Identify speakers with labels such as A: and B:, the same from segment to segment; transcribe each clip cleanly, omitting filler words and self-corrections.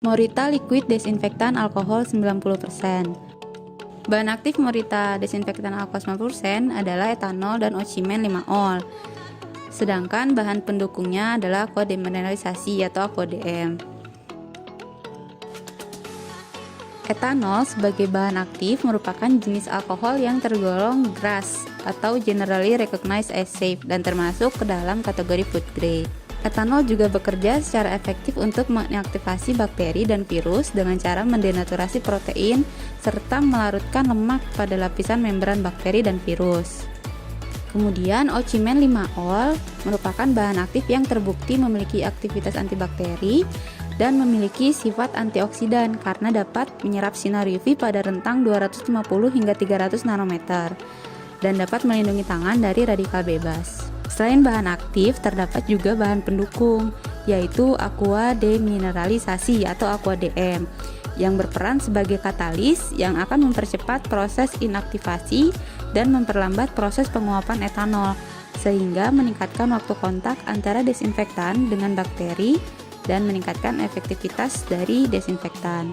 A: Morita liquid desinfektan alkohol 90%. Bahan aktif Morita desinfektan alkohol 90% adalah etanol dan oximen 5-ol. Sedangkan bahan pendukungnya adalah aqua demineralisasi atau aqua DM. Etanol sebagai bahan aktif merupakan jenis alkohol yang tergolong GRAS atau Generally Recognized as Safe dan termasuk ke dalam kategori food grade. Etanol juga bekerja secara efektif untuk mengaktifasi bakteri dan virus dengan cara mendenaturasi protein serta melarutkan lemak pada lapisan membran bakteri dan virus. Kemudian oximen 5-ol merupakan bahan aktif yang terbukti memiliki aktivitas antibakteri dan memiliki sifat antioksidan karena dapat menyerap sinar UV pada rentang 250 hingga 300 nanometer dan dapat melindungi tangan dari radikal bebas. Selain bahan aktif, terdapat juga bahan pendukung, yaitu aqua demineralisasi atau aqua DM, yang berperan sebagai katalis yang akan mempercepat proses inaktivasi dan memperlambat proses penguapan etanol, sehingga meningkatkan waktu kontak antara desinfektan dengan bakteri dan meningkatkan efektivitas dari desinfektan.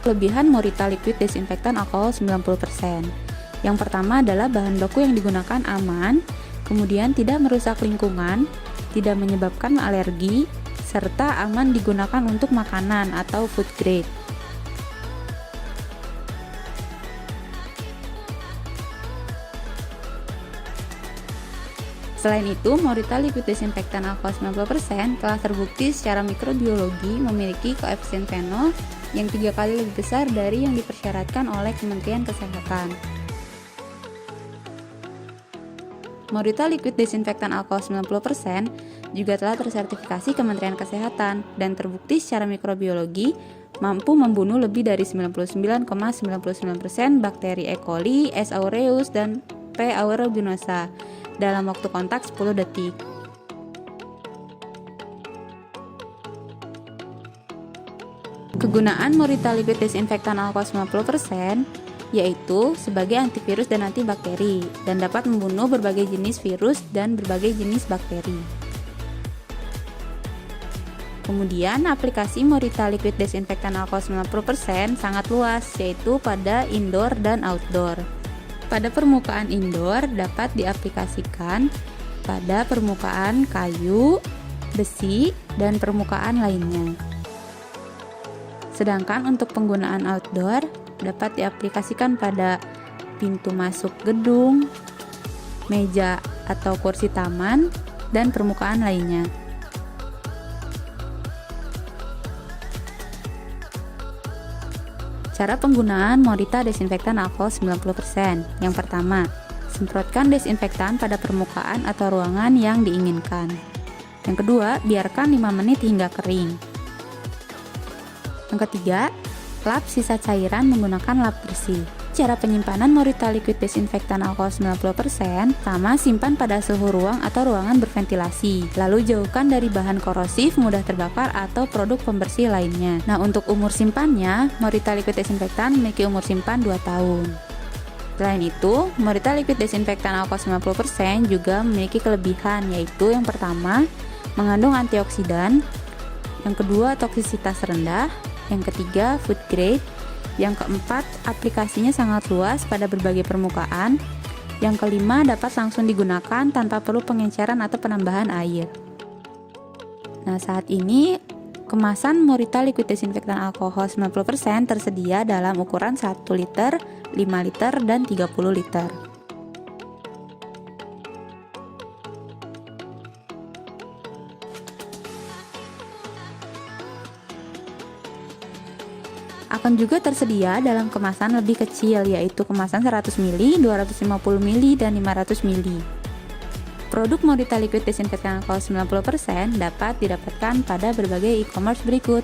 A: Kelebihan Morita liquid desinfektan alkohol 90%. Yang pertama adalah bahan baku yang digunakan aman, kemudian tidak merusak lingkungan, tidak menyebabkan alergi, serta aman digunakan untuk makanan atau food grade. Selain itu, Morita liquid desinfektan alkohol 90% telah terbukti secara mikrobiologi memiliki koefisien fenol yang 3 kali lebih besar dari yang dipersyaratkan oleh Kementerian Kesehatan. Morita liquid desinfektan alkohol 90% juga telah tersertifikasi Kementerian Kesehatan dan terbukti secara mikrobiologi mampu membunuh lebih dari 99,99% bakteri E. coli, S. aureus, dan P. aeruginosa dalam waktu kontak 10 detik. Kegunaan Morita liquid desinfektan alkohol 90% yaitu sebagai antivirus dan antibakteri dan dapat membunuh berbagai jenis virus dan berbagai jenis bakteri. Kemudian aplikasi Morita liquid desinfektan alkohol 90% sangat luas, yaitu pada indoor dan outdoor. Pada permukaan indoor dapat diaplikasikan pada permukaan kayu, besi, dan permukaan lainnya. Sedangkan untuk penggunaan outdoor dapat diaplikasikan pada pintu masuk gedung, meja atau kursi taman, dan permukaan lainnya. Cara penggunaan Morita desinfektan alkohol 90%. Yang pertama, semprotkan desinfektan pada permukaan atau ruangan yang diinginkan. Yang kedua, biarkan 5 menit hingga kering. Yang ketiga, lap sisa cairan menggunakan lap bersih. Cara penyimpanan Morita liquid desinfektan alkohol 90% pertama, simpan pada suhu ruang atau ruangan berventilasi. Lalu jauhkan dari bahan korosif, mudah terbakar, atau produk pembersih lainnya. Nah, untuk umur simpannya, Morita liquid desinfektan memiliki umur simpan 2 tahun. Selain itu, Morita liquid desinfektan alkohol 90% juga memiliki kelebihan, yaitu yang pertama, mengandung antioksidan, yang kedua, toksisitas rendah, yang ketiga, food grade, yang keempat, aplikasinya sangat luas pada berbagai permukaan, yang kelima, dapat langsung digunakan tanpa perlu pengenceran atau penambahan air. Nah, saat ini kemasan Morita liquid desinfektan alkohol 90% tersedia dalam ukuran 1 liter, 5 liter, dan 30 liter. Akan juga tersedia dalam kemasan lebih kecil, yaitu kemasan 100 ml, 250 ml, dan 500 ml. Produk Morita liquid desinfektan alkohol 90% dapat didapatkan pada berbagai e-commerce berikut.